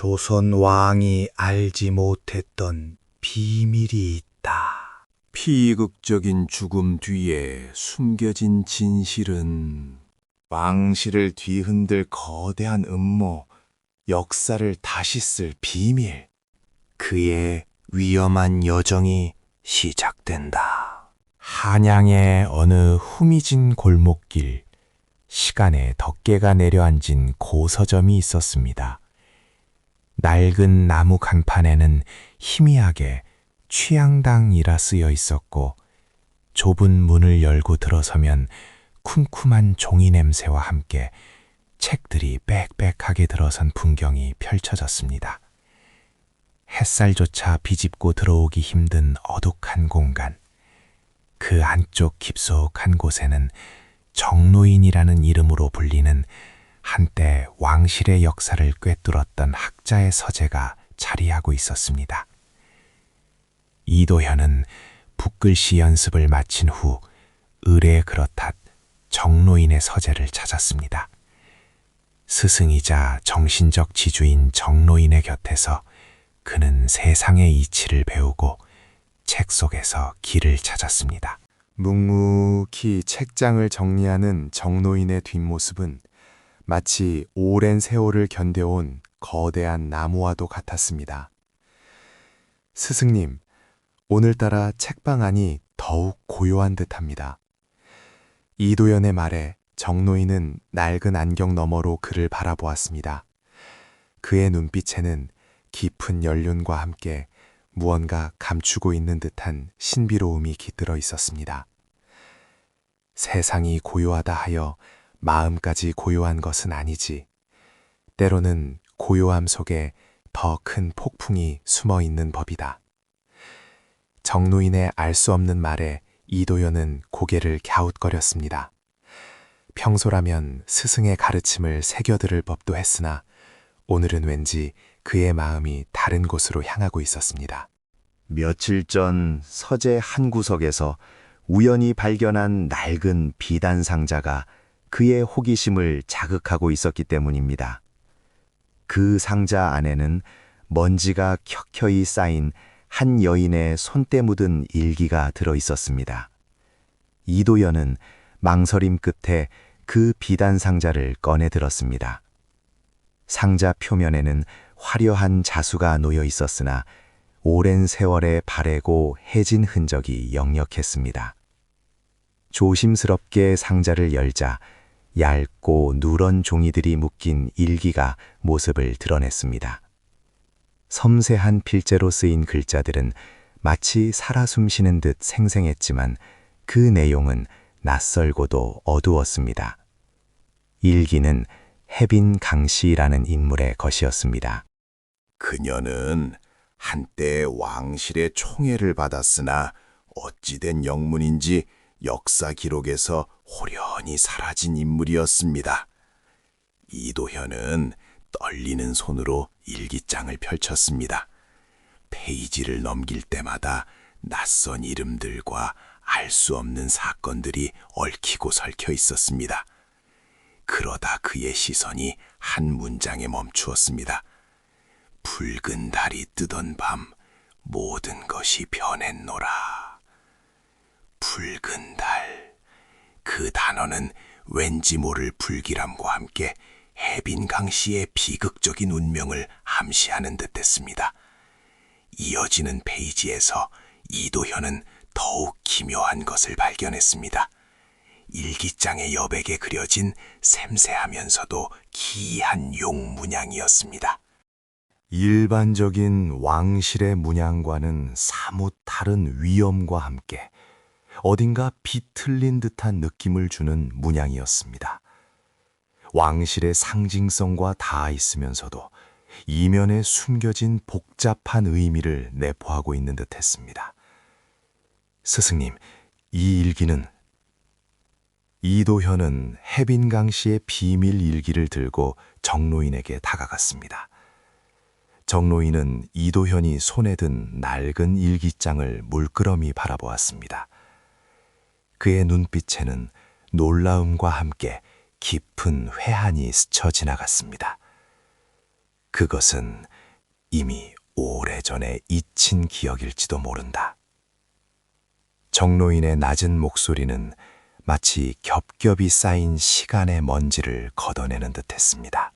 조선 왕이 알지 못했던 비밀이 있다. 비극적인 죽음 뒤에 숨겨진 진실은 왕실을 뒤흔들 거대한 음모, 역사를 다시 쓸 비밀. 그의 위험한 여정이 시작된다. 한양의 어느 후미진 골목길, 시간의 덮개가 내려앉은 고서점이 있었습니다. 낡은 나무 간판에는 희미하게 취향당이라 쓰여 있었고, 좁은 문을 열고 들어서면 쿰쿰한 종이 냄새와 함께 책들이 빽빽하게 들어선 풍경이 펼쳐졌습니다. 햇살조차 비집고 들어오기 힘든 어둑한 공간. 그 안쪽 깊숙한 곳에는 정노인이라는 이름으로 불리는 한때 왕실의 역사를 꿰뚫었던 학자의 서재가 자리하고 있었습니다. 이도현은 붓글씨 연습을 마친 후 의뢰에 그렇듯 정노인의 서재를 찾았습니다. 스승이자 정신적 지주인 정노인의 곁에서 그는 세상의 이치를 배우고 책 속에서 길을 찾았습니다. 묵묵히 책장을 정리하는 정노인의 뒷모습은 마치 오랜 세월을 견뎌온 거대한 나무와도 같았습니다. 스승님, 오늘따라 책방 안이 더욱 고요한 듯합니다. 이도연의 말에 정노인은 낡은 안경 너머로 그를 바라보았습니다. 그의 눈빛에는 깊은 연륜과 함께 무언가 감추고 있는 듯한 신비로움이 깃들어 있었습니다. 세상이 고요하다 하여 마음까지 고요한 것은 아니지. 때로는 고요함 속에 더 큰 폭풍이 숨어 있는 법이다. 정노인의 알 수 없는 말에 이도연은 고개를 갸웃거렸습니다. 평소라면 스승의 가르침을 새겨들을 법도 했으나 오늘은 왠지 그의 마음이 다른 곳으로 향하고 있었습니다. 며칠 전 서재 한 구석에서 우연히 발견한 낡은 비단 상자가 그의 호기심을 자극하고 있었기 때문입니다. 그 상자 안에는 먼지가 켜켜이 쌓인 한 여인의 손때 묻은 일기가 들어 있었습니다. 이도연은 망설임 끝에 그 비단 상자를 꺼내 들었습니다. 상자 표면에는 화려한 자수가 놓여 있었으나 오랜 세월의 바래고 해진 흔적이 역력했습니다. 조심스럽게 상자를 열자 얇고 누런 종이들이 묶인 일기가 모습을 드러냈습니다. 섬세한 필재로 쓰인 글자들은 마치 살아 숨쉬는 듯 생생했지만 그 내용은 낯설고도 어두웠습니다. 일기는 해빈 강씨라는 인물의 것이었습니다. 그녀는 한때 왕실의 총애를 받았으나 어찌된 영문인지 역사 기록에서 호련히 사라진 인물이었습니다. 이도현은 떨리는 손으로 일기장을 펼쳤습니다. 페이지를 넘길 때마다 낯선 이름들과 알 수 없는 사건들이 얽히고 설켜 있었습니다. 그러다 그의 시선이 한 문장에 멈추었습니다. 붉은 달이 뜨던 밤 모든 것이 변했노라. 붉은 달. 그 단어는 왠지 모를 불길함과 함께 해빈강 씨의 비극적인 운명을 암시하는 듯했습니다. 이어지는 페이지에서 이도현은 더욱 기묘한 것을 발견했습니다. 일기장의 여백에 그려진 샘세하면서도 기이한 용 문양이었습니다. 일반적인 왕실의 문양과는 사뭇 다른 위엄과 함께 어딘가 비틀린 듯한 느낌을 주는 문양이었습니다. 왕실의 상징성과 닿아 있으면서도 이면에 숨겨진 복잡한 의미를 내포하고 있는 듯했습니다. 스승님, 이 일기는... 이도현은 해빈강 씨의 비밀 일기를 들고 정노인에게 다가갔습니다. 정노인은 이도현이 손에 든 낡은 일기장을 물끄러미 바라보았습니다. 그의 눈빛에는 놀라움과 함께 깊은 회한이 스쳐 지나갔습니다. 그것은 이미 오래전에 잊힌 기억일지도 모른다. 정노인의 낮은 목소리는 마치 겹겹이 쌓인 시간의 먼지를 걷어내는 듯했습니다.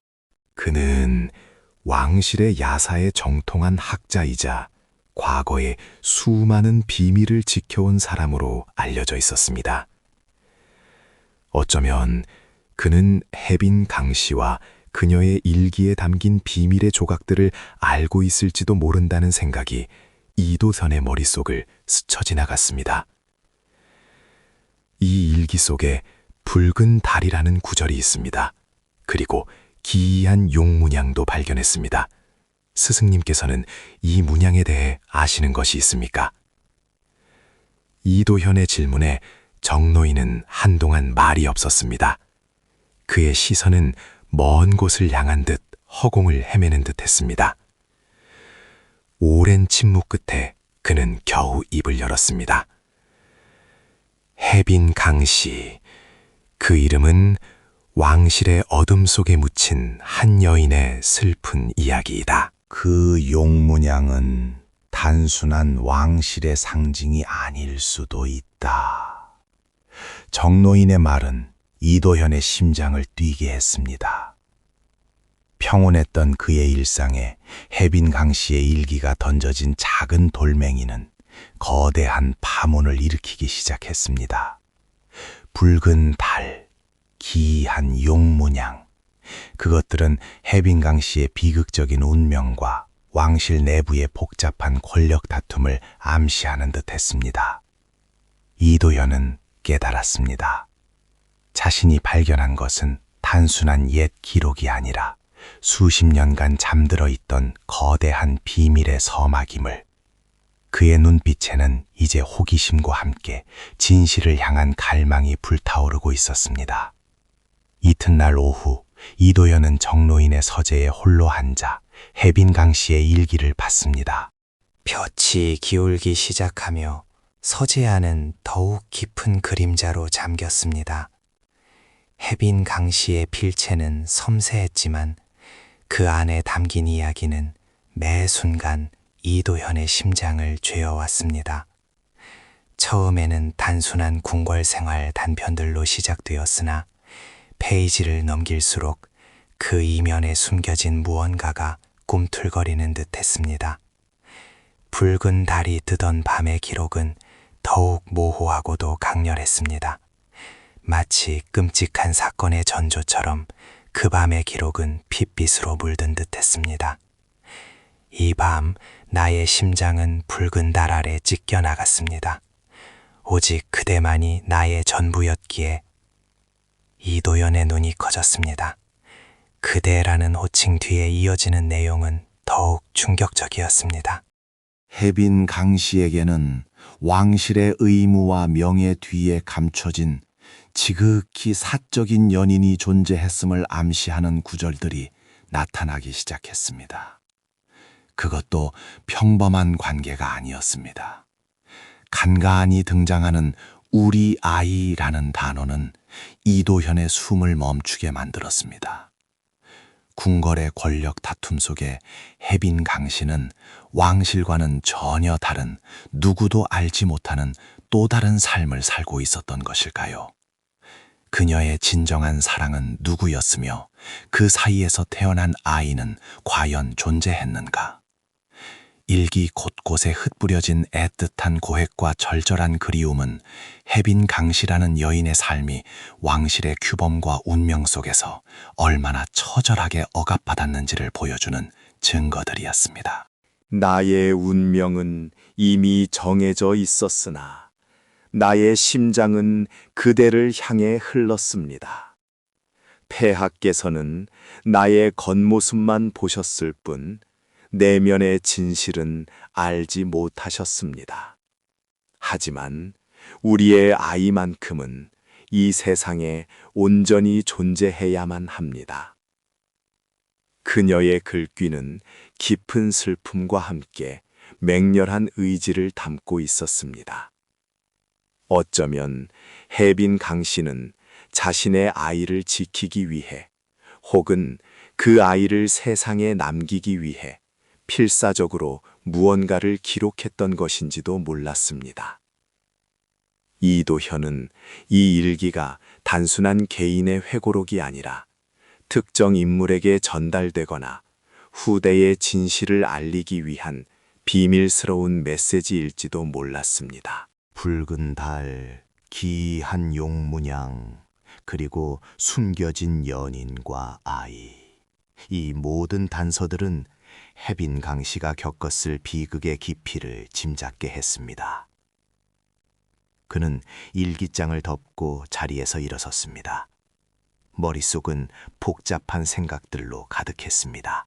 그는 왕실의 야사에 정통한 학자이자 과거에 수많은 비밀을 지켜온 사람으로 알려져 있었습니다. 어쩌면 그는 해빈 강씨와 그녀의 일기에 담긴 비밀의 조각들을 알고 있을지도 모른다는 생각이 이도현의 머릿속을 스쳐 지나갔습니다. 이 일기 속에 붉은 달이라는 구절이 있습니다. 그리고 기이한 용 문양도 발견했습니다. 스승님께서는 이 문양에 대해 아시는 것이 있습니까? 이도현의 질문에 정노인은 한동안 말이 없었습니다. 그의 시선은 먼 곳을 향한 듯 허공을 헤매는 듯 했습니다. 오랜 침묵 끝에 그는 겨우 입을 열었습니다. 해빈 강씨, 그 이름은 왕실의 어둠 속에 묻힌 한 여인의 슬픈 이야기이다. 그 용문양은 단순한 왕실의 상징이 아닐 수도 있다. 정노인의 말은 이도현의 심장을 뛰게 했습니다. 평온했던 그의 일상에 해빈 강씨의 일기가 던져진 작은 돌멩이는 거대한 파문을 일으키기 시작했습니다. 붉은 달, 기이한 용문양, 그것들은 해빈 강씨의 비극적인 운명과 왕실 내부의 복잡한 권력 다툼을 암시하는 듯했습니다. 이도현은 깨달았습니다. 자신이 발견한 것은 단순한 옛 기록이 아니라 수십 년간 잠들어 있던 거대한 비밀의 서막임을. 그의 눈빛에는 이제 호기심과 함께 진실을 향한 갈망이 불타오르고 있었습니다. 이튿날 오후 이도현은 정노인의 서재에 홀로 앉아 해빈 강씨의 일기를 봤습니다. 볕이 기울기 시작하며 서재 안은 더욱 깊은 그림자로 잠겼습니다. 해빈 강씨의 필체는 섬세했지만 그 안에 담긴 이야기는 매 순간 이도현의 심장을 죄어왔습니다. 처음에는 단순한 궁궐 생활 단편들로 시작되었으나 페이지를 넘길수록 그 이면에 숨겨진 무언가가 꿈틀거리는 듯했습니다. 붉은 달이 뜨던 밤의 기록은 더욱 모호하고도 강렬했습니다. 마치 끔찍한 사건의 전조처럼 그 밤의 기록은 핏빛으로 물든 듯했습니다. 이 밤 나의 심장은 붉은 달 아래 찢겨나갔습니다. 오직 그대만이 나의 전부였기에. 이도현의 눈이 커졌습니다. 그대라는 호칭 뒤에 이어지는 내용은 더욱 충격적이었습니다. 해빈 강씨에게는 왕실의 의무와 명예 뒤에 감춰진 지극히 사적인 연인이 존재했음을 암시하는 구절들이 나타나기 시작했습니다. 그것도 평범한 관계가 아니었습니다. 간간히 등장하는 우리 아이라는 단어는 이도현의 숨을 멈추게 만들었습니다. 궁궐의 권력 다툼 속에 해빈 강씨는 왕실과는 전혀 다른, 누구도 알지 못하는 또 다른 삶을 살고 있었던 것일까요? 그녀의 진정한 사랑은 누구였으며 그 사이에서 태어난 아이는 과연 존재했는가? 일기 곳곳에 흩뿌려진 애틋한 고획과 절절한 그리움은 해빈 강씨라는 여인의 삶이 왕실의 규범과 운명 속에서 얼마나 처절하게 억압받았는지를 보여주는 증거들이었습니다. 나의 운명은 이미 정해져 있었으나 나의 심장은 그대를 향해 흘렀습니다. 폐하께서는 나의 겉모습만 보셨을 뿐 내면의 진실은 알지 못하셨습니다. 하지만 우리의 아이만큼은 이 세상에 온전히 존재해야만 합니다. 그녀의 글귀는 깊은 슬픔과 함께 맹렬한 의지를 담고 있었습니다. 어쩌면 해빈 강씨는 자신의 아이를 지키기 위해 혹은 그 아이를 세상에 남기기 위해 필사적으로 무언가를 기록했던 것인지도 몰랐습니다. 이도현은 이 일기가 단순한 개인의 회고록이 아니라 특정 인물에게 전달되거나 후대의 진실을 알리기 위한 비밀스러운 메시지일지도 몰랐습니다. 붉은 달, 기이한 용문양, 그리고 숨겨진 연인과 아이. 이 모든 단서들은 해빈 강씨가 겪었을 비극의 깊이를 짐작게 했습니다. 그는 일기장을 덮고 자리에서 일어섰습니다. 머릿속은 복잡한 생각들로 가득했습니다.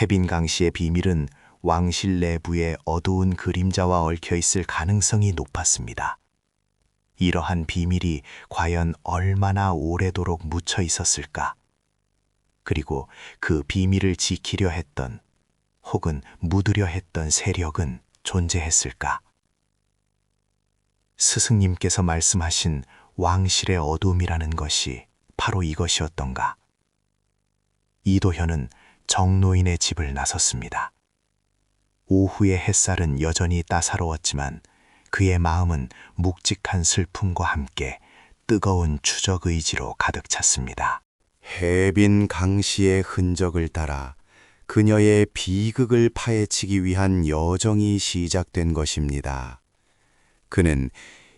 해빈 강씨의 비밀은 왕실 내부의 어두운 그림자와 얽혀 있을 가능성이 높았습니다. 이러한 비밀이 과연 얼마나 오래도록 묻혀 있었을까? 그리고 그 비밀을 지키려 했던 혹은 묻으려 했던 세력은 존재했을까? 스승님께서 말씀하신 왕실의 어둠이라는 것이 바로 이것이었던가? 이도현은 정노인의 집을 나섰습니다. 오후의 햇살은 여전히 따사로웠지만 그의 마음은 묵직한 슬픔과 함께 뜨거운 추적 의지로 가득 찼습니다. 해빈 강씨의 흔적을 따라 그녀의 비극을 파헤치기 위한 여정이 시작된 것입니다. 그는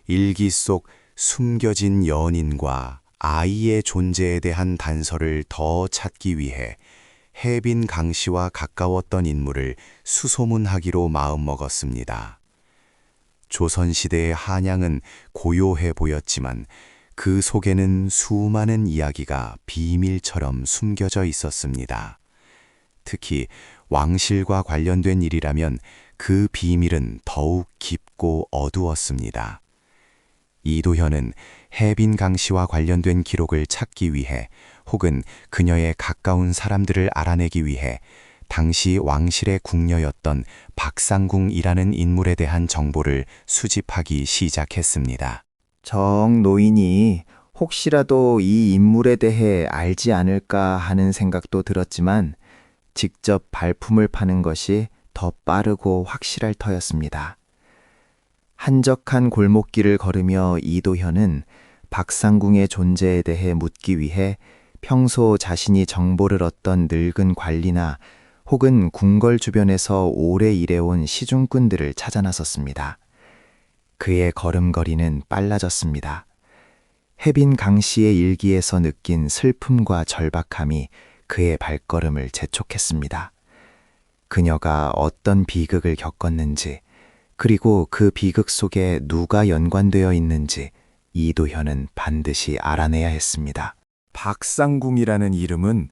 일기 속 숨겨진 연인과 아이의 존재에 대한 단서를 더 찾기 위해 해빈 강씨와 가까웠던 인물을 수소문하기로 마음먹었습니다. 조선시대의 한양은 고요해 보였지만 그 속에는 수많은 이야기가 비밀처럼 숨겨져 있었습니다. 특히 왕실과 관련된 일이라면 그 비밀은 더욱 깊고 어두웠습니다. 이도현은 해빈 강씨와 관련된 기록을 찾기 위해 혹은 그녀의 가까운 사람들을 알아내기 위해 당시 왕실의 궁녀였던 박상궁이라는 인물에 대한 정보를 수집하기 시작했습니다. 정노인이 혹시라도 이 인물에 대해 알지 않을까 하는 생각도 들었지만 직접 발품을 파는 것이 더 빠르고 확실할 터였습니다. 한적한 골목길을 걸으며 이도현은 박상궁의 존재에 대해 묻기 위해 평소 자신이 정보를 얻던 늙은 관리나 혹은 궁궐 주변에서 오래 일해온 시중꾼들을 찾아 나섰습니다. 그의 걸음걸이는 빨라졌습니다. 해빈 강씨의 일기에서 느낀 슬픔과 절박함이 그의 발걸음을 재촉했습니다. 그녀가 어떤 비극을 겪었는지, 그리고 그 비극 속에 누가 연관되어 있는지 이도현은 반드시 알아내야 했습니다. 박상궁이라는 이름은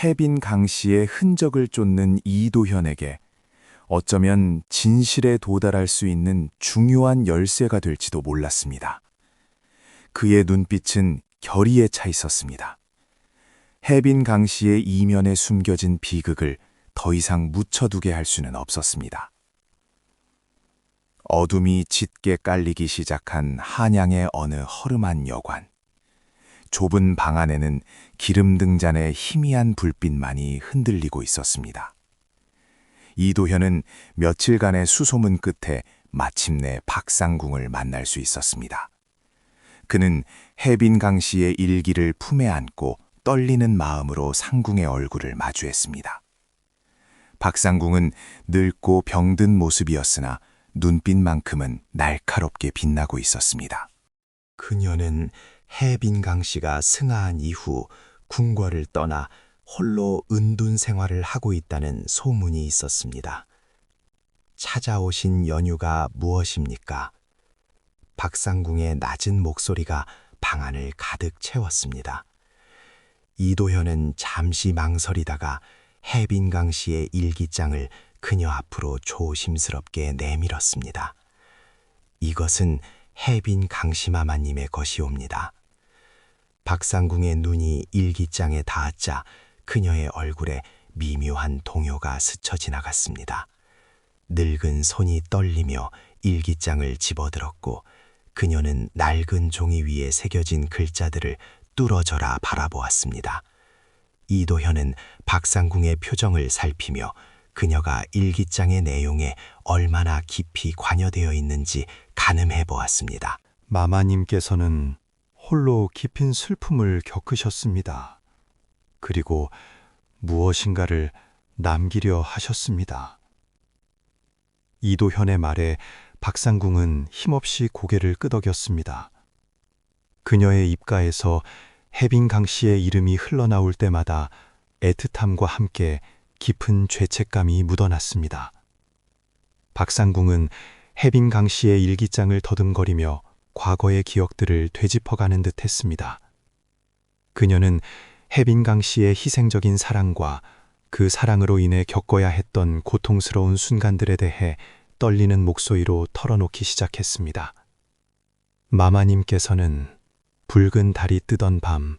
해빈 강씨의 흔적을 쫓는 이도현에게 어쩌면 진실에 도달할 수 있는 중요한 열쇠가 될지도 몰랐습니다. 그의 눈빛은 결의에 차 있었습니다. 해빈 강씨의 이면에 숨겨진 비극을 더 이상 묻혀두게 할 수는 없었습니다. 어둠이 짙게 깔리기 시작한 한양의 어느 허름한 여관. 좁은 방 안에는 기름 등잔의 희미한 불빛만이 흔들리고 있었습니다. 이도현은 며칠간의 수소문 끝에 마침내 박상궁을 만날 수 있었습니다. 그는 해빈 강씨의 일기를 품에 안고 떨리는 마음으로 상궁의 얼굴을 마주했습니다. 박상궁은 늙고 병든 모습이었으나 눈빛만큼은 날카롭게 빛나고 있었습니다. 그녀는 해빈 강씨가 승하한 이후 궁궐을 떠나 홀로 은둔 생활을 하고 있다는 소문이 있었습니다. 찾아오신 연유가 무엇입니까? 박상궁의 낮은 목소리가 방 안을 가득 채웠습니다. 이도현은 잠시 망설이다가 해빈 강씨의 일기장을 그녀 앞으로 조심스럽게 내밀었습니다. 이것은 해빈 강씨마마님의 것이옵니다. 박상궁의 눈이 일기장에 닿았자 그녀의 얼굴에 미묘한 동요가 스쳐 지나갔습니다. 늙은 손이 떨리며 일기장을 집어들었고 그녀는 낡은 종이 위에 새겨진 글자들을 뚫어져라 바라보았습니다. 이도현은 박상궁의 표정을 살피며 그녀가 일기장의 내용에 얼마나 깊이 관여되어 있는지 가늠해 보았습니다. 마마님께서는 홀로 깊은 슬픔을 겪으셨습니다. 그리고 무엇인가를 남기려 하셨습니다. 이도현의 말에 박상궁은 힘없이 고개를 끄덕였습니다. 그녀의 입가에서 해빈강 씨의 이름이 흘러나올 때마다 애틋함과 함께 깊은 죄책감이 묻어났습니다. 박상궁은 해빈강 씨의 일기장을 더듬거리며 과거의 기억들을 되짚어가는 듯 했습니다. 그녀는 해빈강 씨의 희생적인 사랑과 그 사랑으로 인해 겪어야 했던 고통스러운 순간들에 대해 떨리는 목소리로 털어놓기 시작했습니다. 마마님께서는 붉은 달이 뜨던 밤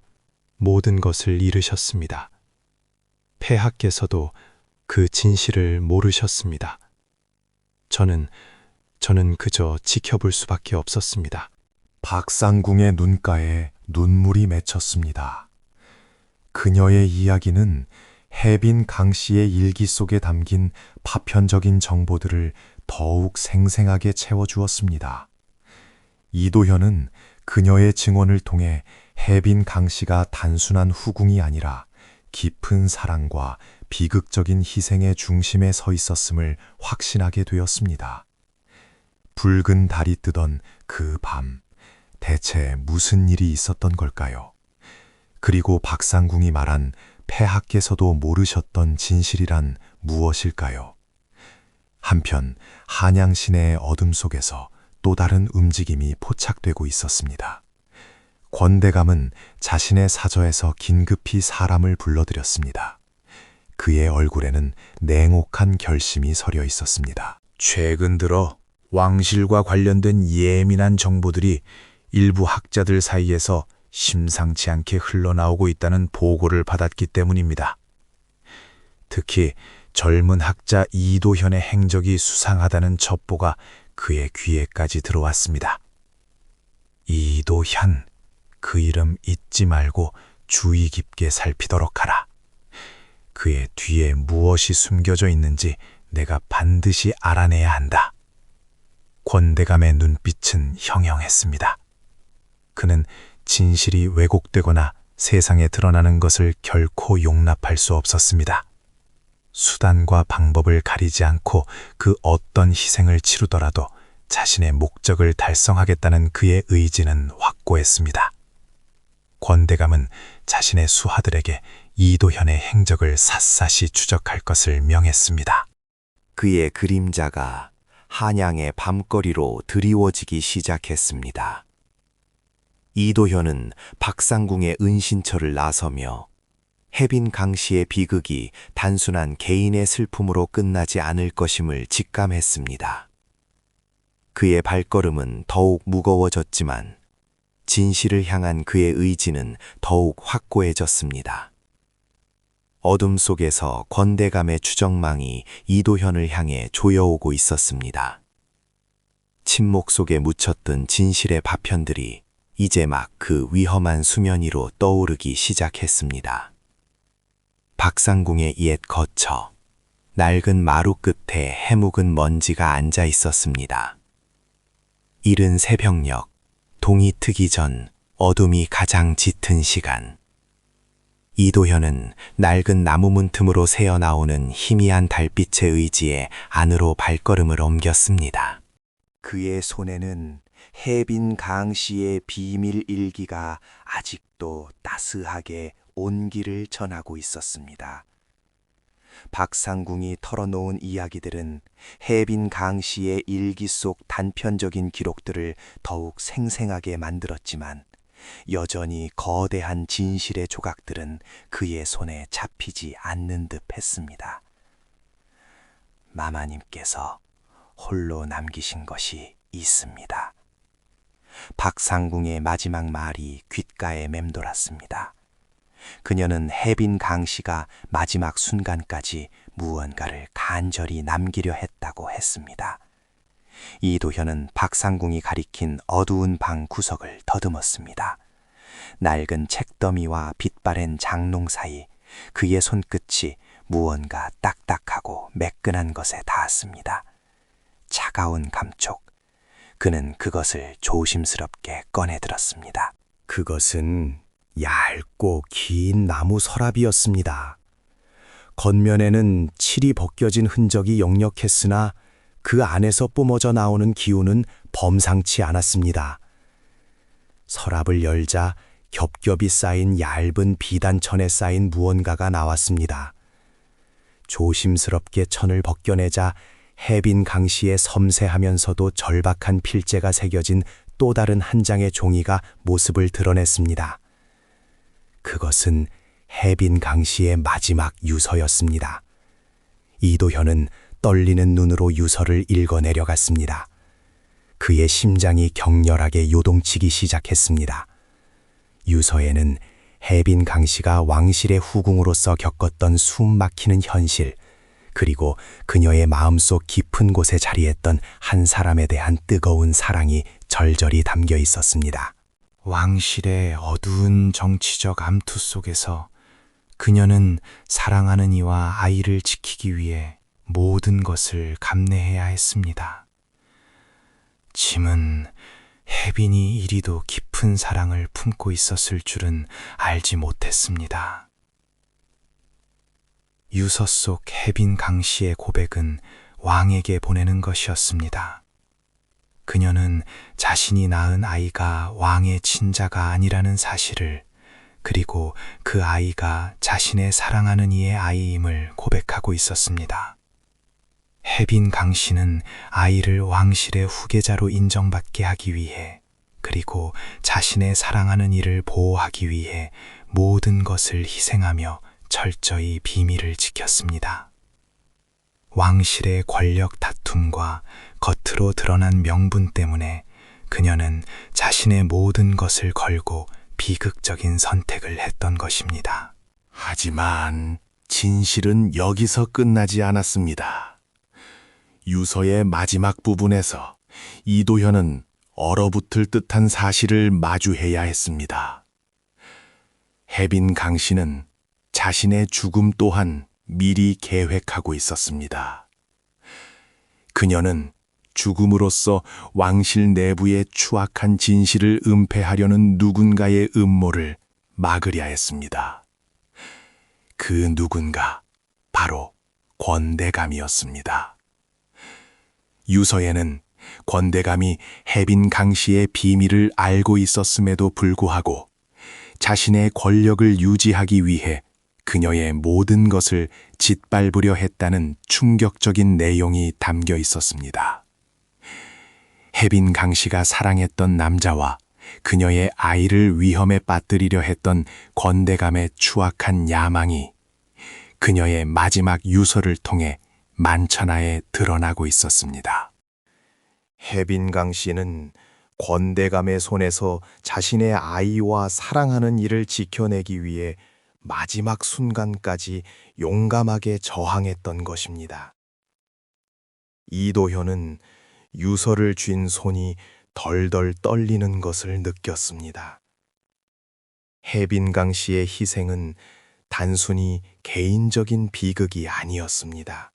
모든 것을 잃으셨습니다. 폐하께서도 그 진실을 모르셨습니다. 저는 그저 지켜볼 수밖에 없었습니다. 박상궁의 눈가에 눈물이 맺혔습니다. 그녀의 이야기는 해빈 강 씨의 일기 속에 담긴 파편적인 정보들을 더욱 생생하게 채워주었습니다. 이도현은 그녀의 증언을 통해 해빈 강 씨가 단순한 후궁이 아니라 깊은 사랑과 비극적인 희생의 중심에 서 있었음을 확신하게 되었습니다. 붉은 달이 뜨던 그 밤, 대체 무슨 일이 있었던 걸까요? 그리고 박상궁이 말한 폐하께서도 모르셨던 진실이란 무엇일까요? 한편 한양 시내의 어둠 속에서 또 다른 움직임이 포착되고 있었습니다. 권대감은 자신의 사저에서 긴급히 사람을 불러들였습니다. 그의 얼굴에는 냉혹한 결심이 서려 있었습니다. 최근 들어 왕실과 관련된 예민한 정보들이 일부 학자들 사이에서 심상치 않게 흘러나오고 있다는 보고를 받았기 때문입니다. 특히 젊은 학자 이도현의 행적이 수상하다는 첩보가 그의 귀에까지 들어왔습니다. 이도현, 그 이름 잊지 말고 주의 깊게 살피도록 하라. 그의 뒤에 무엇이 숨겨져 있는지 내가 반드시 알아내야 한다. 권대감의 눈빛은 형형했습니다. 그는 진실이 왜곡되거나 세상에 드러나는 것을 결코 용납할 수 없었습니다. 수단과 방법을 가리지 않고 그 어떤 희생을 치르더라도 자신의 목적을 달성하겠다는 그의 의지는 확고했습니다. 권대감은 자신의 수하들에게 이도현의 행적을 샅샅이 추적할 것을 명했습니다. 그의 그림자가 한양의 밤거리로 드리워지기 시작했습니다. 이도현은 박상궁의 은신처를 나서며 해빈 강 씨의 비극이 단순한 개인의 슬픔으로 끝나지 않을 것임을 직감했습니다. 그의 발걸음은 더욱 무거워졌지만 진실을 향한 그의 의지는 더욱 확고해졌습니다. 어둠 속에서 권대감의 추정망이 이도현을 향해 조여오고 있었습니다. 침묵 속에 묻혔던 진실의 파편들이 이제 막 그 위험한 수면 위로 떠오르기 시작했습니다. 박상궁의 옛 거처, 낡은 마루 끝에 해묵은 먼지가 앉아 있었습니다. 이른 새벽녘, 동이 트기 전 어둠이 가장 짙은 시간. 이도현은 낡은 나무 문틈으로 새어나오는 희미한 달빛의 의지에 안으로 발걸음을 옮겼습니다. 그의 손에는 해빈 강 씨의 비밀 일기가 아직도 따스하게 온기를 전하고 있었습니다. 박상궁이 털어놓은 이야기들은 해빈 강 씨의 일기 속 단편적인 기록들을 더욱 생생하게 만들었지만 여전히 거대한 진실의 조각들은 그의 손에 잡히지 않는 듯 했습니다. 마마님께서 홀로 남기신 것이 있습니다. 박상궁의 마지막 말이 귓가에 맴돌았습니다. 그녀는 해빈 강 씨가 마지막 순간까지 무언가를 간절히 남기려 했다고 했습니다. 이도현은 박상궁이 가리킨 어두운 방 구석을 더듬었습니다. 낡은 책더미와 빛바랜 장롱 사이 그의 손끝이 무언가 딱딱하고 매끈한 것에 닿았습니다. 차가운 감촉. 그는 그것을 조심스럽게 꺼내 들었습니다. 그것은 얇고 긴 나무 서랍이었습니다. 겉면에는 칠이 벗겨진 흔적이 역력했으나 그 안에서 뿜어져 나오는 기운은 범상치 않았습니다. 서랍을 열자 겹겹이 쌓인 얇은 비단천에 쌓인 무언가가 나왔습니다. 조심스럽게 천을 벗겨내자 해빈 강씨의 섬세하면서도 절박한 필재가 새겨진 또 다른 한 장의 종이가 모습을 드러냈습니다. 그것은 해빈 강씨의 마지막 유서였습니다. 이도현은 떨리는 눈으로 유서를 읽어내려갔습니다. 그의 심장이 격렬하게 요동치기 시작했습니다. 유서에는 해빈 강씨가 왕실의 후궁으로서 겪었던 숨 막히는 현실, 그리고 그녀의 마음속 깊은 곳에 자리했던 한 사람에 대한 뜨거운 사랑이 절절히 담겨 있었습니다. 왕실의 어두운 정치적 암투 속에서 그녀는 사랑하는 이와 아이를 지키기 위해 모든 것을 감내해야 했습니다. 짐은 해빈이 이리도 깊은 사랑을 품고 있었을 줄은 알지 못했습니다. 유서 속 해빈 강씨의 고백은 왕에게 보내는 것이었습니다. 그녀는 자신이 낳은 아이가 왕의 친자가 아니라는 사실을, 그리고 그 아이가 자신의 사랑하는 이의 아이임을 고백하고 있었습니다. 해빈 강씨는 아이를 왕실의 후계자로 인정받게 하기 위해, 그리고 자신의 사랑하는 이를 보호하기 위해 모든 것을 희생하며 철저히 비밀을 지켰습니다. 왕실의 권력 다툼과 겉으로 드러난 명분 때문에 그녀는 자신의 모든 것을 걸고 비극적인 선택을 했던 것입니다. 하지만 진실은 여기서 끝나지 않았습니다. 유서의 마지막 부분에서 이도현은 얼어붙을 듯한 사실을 마주해야 했습니다. 해빈 강씨는 자신의 죽음 또한 미리 계획하고 있었습니다. 그녀는 죽음으로써 왕실 내부의 추악한 진실을 은폐하려는 누군가의 음모를 막으려 했습니다. 그 누군가, 바로 권대감이었습니다. 유서에는 권대감이 해빈 강씨의 비밀을 알고 있었음에도 불구하고 자신의 권력을 유지하기 위해 그녀의 모든 것을 짓밟으려 했다는 충격적인 내용이 담겨 있었습니다. 해빈 강씨가 사랑했던 남자와 그녀의 아이를 위험에 빠뜨리려 했던 권대감의 추악한 야망이 그녀의 마지막 유서를 통해 만천하에 드러나고 있었습니다. 해빈 강씨는 권대감의 손에서 자신의 아이와 사랑하는 이를 지켜내기 위해 마지막 순간까지 용감하게 저항했던 것입니다. 이도현은 유서를 쥔 손이 덜덜 떨리는 것을 느꼈습니다. 해빈 강씨의 희생은 단순히 개인적인 비극이 아니었습니다.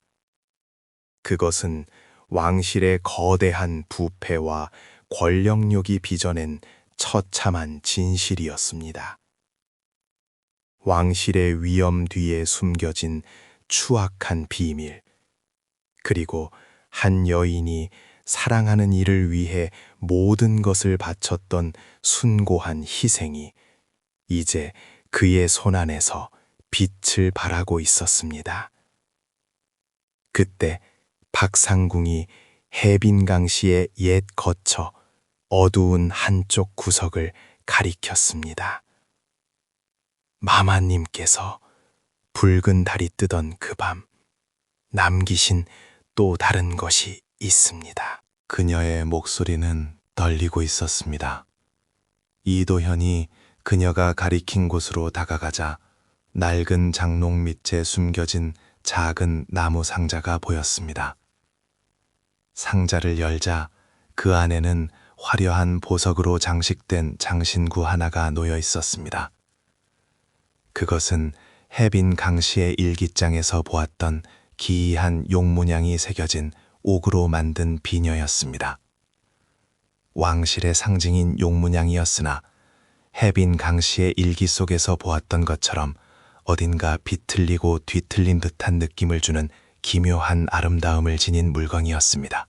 그것은 왕실의 거대한 부패와 권력욕이 빚어낸 처참한 진실이었습니다. 왕실의 위엄 뒤에 숨겨진 추악한 비밀, 그리고 한 여인이 사랑하는 이를 위해 모든 것을 바쳤던 숭고한 희생이 이제 그의 손안에서 빛을 발하고 있었습니다. 그때 박상궁이 해빈 강씨의 옛 거처 어두운 한쪽 구석을 가리켰습니다. 마마님께서 붉은 달이 뜨던 그 밤 남기신 또 다른 것이 있습니다. 그녀의 목소리는 떨리고 있었습니다. 이도현이 그녀가 가리킨 곳으로 다가가자 낡은 장롱 밑에 숨겨진 작은 나무 상자가 보였습니다. 상자를 열자 그 안에는 화려한 보석으로 장식된 장신구 하나가 놓여 있었습니다. 그것은 해빈 강씨의 일기장에서 보았던 기이한 용문양이 새겨진 옥으로 만든 비녀였습니다. 왕실의 상징인 용문양이었으나 해빈 강씨의 일기 속에서 보았던 것처럼 어딘가 비틀리고 뒤틀린 듯한 느낌을 주는 기묘한 아름다움을 지닌 물건이었습니다.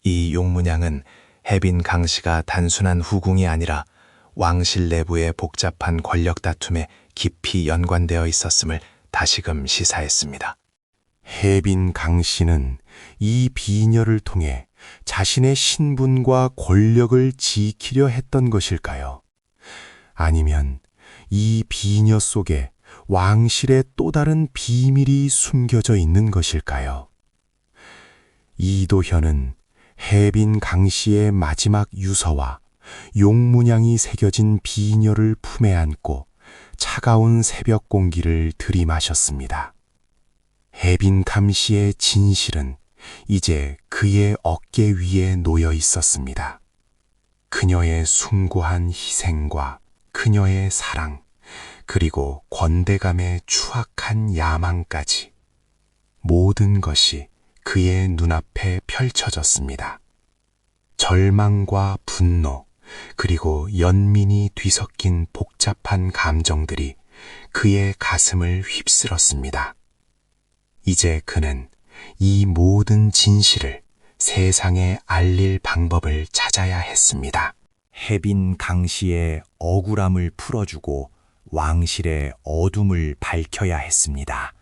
이 용문양은 해빈 강씨가 단순한 후궁이 아니라 왕실 내부의 복잡한 권력 다툼에 깊이 연관되어 있었음을 다시금 시사했습니다. 해빈 강씨는 이 비녀를 통해 자신의 신분과 권력을 지키려 했던 것일까요? 아니면 이 비녀 속에 왕실의 또 다른 비밀이 숨겨져 있는 것일까요? 이도현은 해빈 강씨의 마지막 유서와 용문양이 새겨진 비녀를 품에 안고 차가운 새벽 공기를 들이마셨습니다. 해빈 강씨의 진실은 이제 그의 어깨 위에 놓여 있었습니다. 그녀의 숭고한 희생과 그녀의 사랑, 그리고 권대감의 추악한 야망까지 모든 것이 그의 눈앞에 펼쳐졌습니다. 절망과 분노, 그리고 연민이 뒤섞인 복잡한 감정들이 그의 가슴을 휩쓸었습니다. 이제 그는 이 모든 진실을 세상에 알릴 방법을 찾아야 했습니다. 해빈 강씨의 억울함을 풀어주고 왕실의 어둠을 밝혀야 했습니다.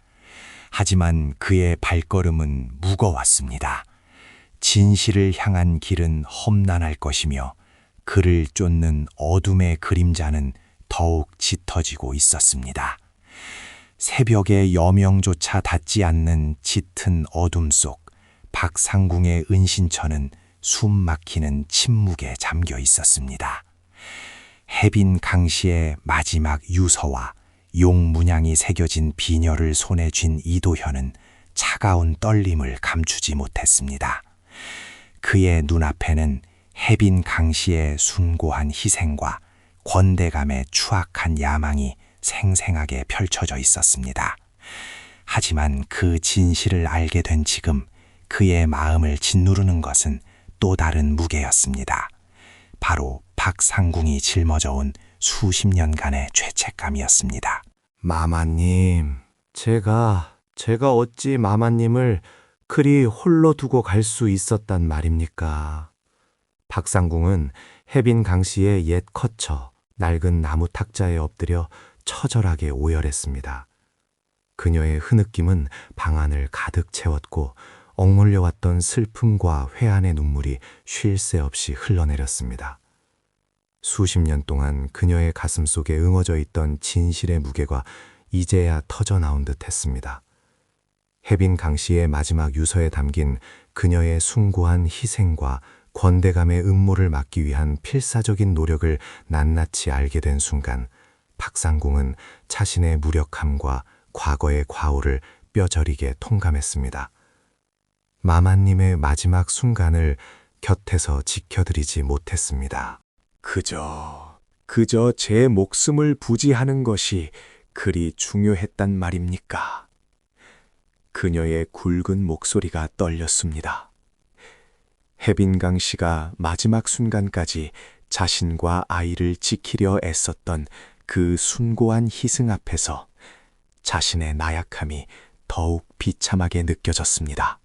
하지만 그의 발걸음은 무거웠습니다. 진실을 향한 길은 험난할 것이며 그를 쫓는 어둠의 그림자는 더욱 짙어지고 있었습니다. 새벽의 여명조차 닿지 않는 짙은 어둠 속 박상궁의 은신처는 숨 막히는 침묵에 잠겨 있었습니다. 해빈 강씨의 마지막 유서와 용문양이 새겨진 비녀를 손에 쥔 이도현은 차가운 떨림을 감추지 못했습니다. 그의 눈앞에는 해빈 강씨의 숭고한 희생과 권대감의 추악한 야망이 생생하게 펼쳐져 있었습니다. 하지만 그 진실을 알게 된 지금 그의 마음을 짓누르는 것은 또 다른 무게였습니다. 바로 박상궁이 짊어져 온 수십 년간의 죄책감이었습니다. 마마님, 제가 어찌 마마님을 그리 홀로 두고 갈 수 있었단 말입니까? 박상궁은 해빈 강씨의 옛 커처 낡은 나무 탁자에 엎드려 처절하게 오열했습니다. 그녀의 흐느낌은 방안을 가득 채웠고 억눌려왔던 슬픔과 회한의 눈물이 쉴 새 없이 흘러내렸습니다. 수십 년 동안 그녀의 가슴 속에 응어져 있던 진실의 무게가 이제야 터져나온 듯 했습니다. 해빈 강씨의 마지막 유서에 담긴 그녀의 숭고한 희생과 권대감의 음모를 막기 위한 필사적인 노력을 낱낱이 알게 된 순간 박상궁은 자신의 무력함과 과거의 과오를 뼈저리게 통감했습니다. 마마님의 마지막 순간을 곁에서 지켜드리지 못했습니다. 그저 제 목숨을 부지하는 것이 그리 중요했단 말입니까? 그녀의 굵은 목소리가 떨렸습니다. 해빈 강씨가 마지막 순간까지 자신과 아이를 지키려 애썼던 그 숭고한 희생 앞에서 자신의 나약함이 더욱 비참하게 느껴졌습니다.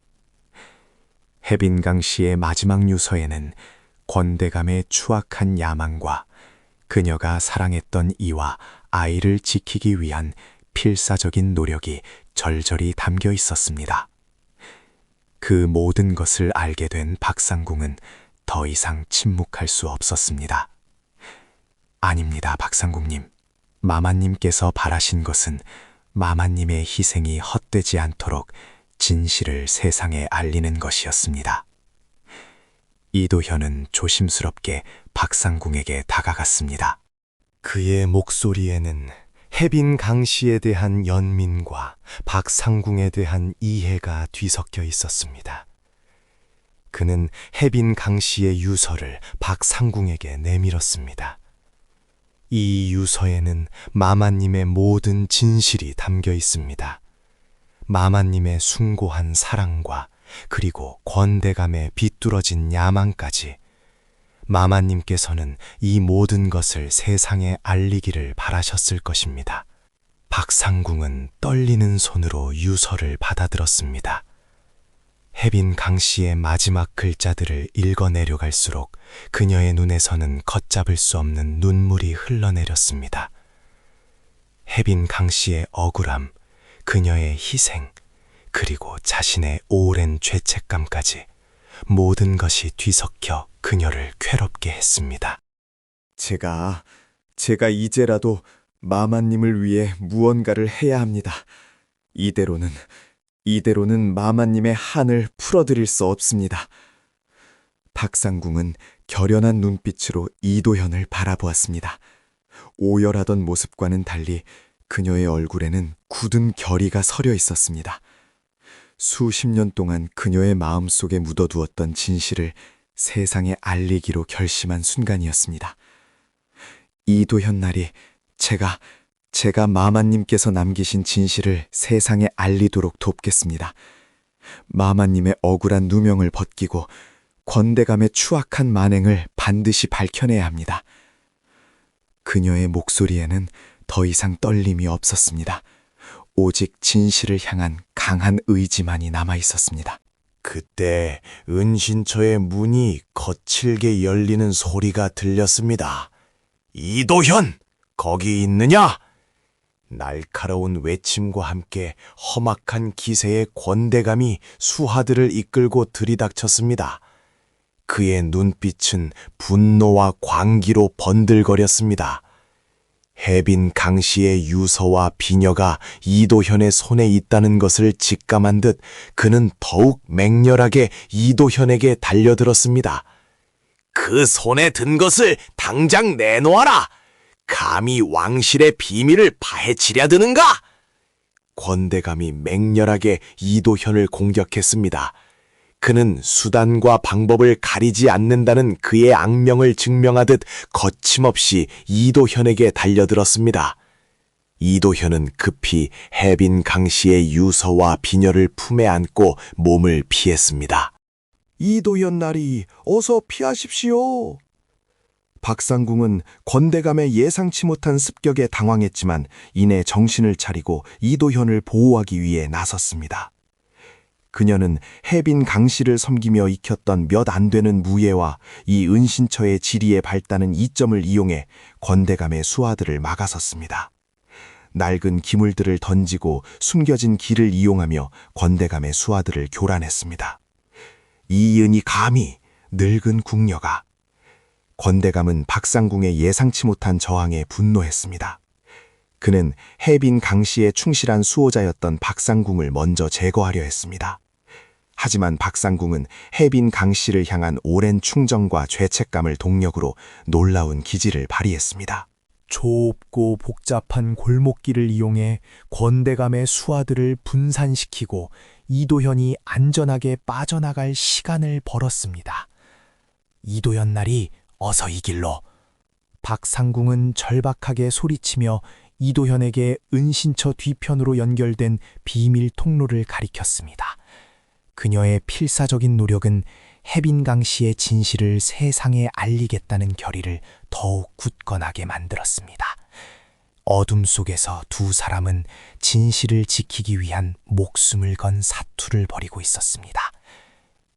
해빈 강씨의 마지막 유서에는 권대감의 추악한 야망과 그녀가 사랑했던 이와 아이를 지키기 위한 필사적인 노력이 절절히 담겨 있었습니다. 그 모든 것을 알게 된 박상궁은 더 이상 침묵할 수 없었습니다. 아닙니다, 박상궁님. 마마님께서 바라신 것은 마마님의 희생이 헛되지 않도록 진실을 세상에 알리는 것이었습니다. 이도현은 조심스럽게 박상궁에게 다가갔습니다. 그의 목소리에는 해빈 강씨에 대한 연민과 박상궁에 대한 이해가 뒤섞여 있었습니다. 그는 해빈 강씨의 유서를 박상궁에게 내밀었습니다. 이 유서에는 마마님의 모든 진실이 담겨 있습니다. 마마님의 숭고한 사랑과 그리고 권대감의 비뚤어진 야망까지 마마님께서는 이 모든 것을 세상에 알리기를 바라셨을 것입니다. 박상궁은 떨리는 손으로 유서를 받아들었습니다. 혜빈 강씨의 마지막 글자들을 읽어내려갈수록 그녀의 눈에서는 걷잡을 수 없는 눈물이 흘러내렸습니다. 혜빈 강씨의 억울함, 그녀의 희생, 그리고 자신의 오랜 죄책감까지 모든 것이 뒤섞여 그녀를 괴롭게 했습니다. 제가 이제라도 마마님을 위해 무언가를 해야 합니다. 이대로는 마마님의 한을 풀어드릴 수 없습니다. 박상궁은 결연한 눈빛으로 이도현을 바라보았습니다. 오열하던 모습과는 달리 그녀의 얼굴에는 굳은 결의가 서려 있었습니다. 수십 년 동안 그녀의 마음속에 묻어두었던 진실을 세상에 알리기로 결심한 순간이었습니다. 이도현 나리, 제가 마마님께서 남기신 진실을 세상에 알리도록 돕겠습니다. 마마님의 억울한 누명을 벗기고 권대감의 추악한 만행을 반드시 밝혀내야 합니다. 그녀의 목소리에는 더 이상 떨림이 없었습니다. 오직 진실을 향한 강한 의지만이 남아 있었습니다. 그때 은신처의 문이 거칠게 열리는 소리가 들렸습니다. 이도현, 거기 있느냐? 날카로운 외침과 함께 험악한 기세의 권대감이 수하들을 이끌고 들이닥쳤습니다. 그의 눈빛은 분노와 광기로 번들거렸습니다. 혜빈 강씨의 유서와 비녀가 이도현의 손에 있다는 것을 직감한 듯 그는 더욱 맹렬하게 이도현에게 달려들었습니다. 그 손에 든 것을 당장 내놓아라! 감히 왕실의 비밀을 파헤치려 드는가? 권대감이 맹렬하게 이도현을 공격했습니다. 그는 수단과 방법을 가리지 않는다는 그의 악명을 증명하듯 거침없이 이도현에게 달려들었습니다. 이도현은 급히 혜빈 강씨의 유서와 비녀를 품에 안고 몸을 피했습니다. 이도현 나리, 어서 피하십시오. 박상궁은 권대감의 예상치 못한 습격에 당황했지만 이내 정신을 차리고 이도현을 보호하기 위해 나섰습니다. 그녀는 혜빈 강씨를 섬기며 익혔던 몇 안 되는 무예와 이 은신처의 지리에 발다는 이점을 이용해 권대감의 수하들을 막아섰습니다. 낡은 기물들을 던지고 숨겨진 길을 이용하며 권대감의 수하들을 교란했습니다. 이은이 감히 늙은 궁녀가. 권대감은 박상궁의 예상치 못한 저항에 분노했습니다. 그는 혜빈 강씨의 충실한 수호자였던 박상궁을 먼저 제거하려 했습니다. 하지만 박상궁은 혜빈 강씨를 향한 오랜 충정과 죄책감을 동력으로 놀라운 기지를 발휘했습니다. 좁고 복잡한 골목길을 이용해 권대감의 수하들을 분산시키고 이도현이 안전하게 빠져나갈 시간을 벌었습니다. 이도현 나리, 어서 이 길로. 박상궁은 절박하게 소리치며 이도현에게 은신처 뒤편으로 연결된 비밀 통로를 가리켰습니다. 그녀의 필사적인 노력은 혜빈 강씨의 진실을 세상에 알리겠다는 결의를 더욱 굳건하게 만들었습니다. 어둠 속에서 두 사람은 진실을 지키기 위한 목숨을 건 사투를 벌이고 있었습니다.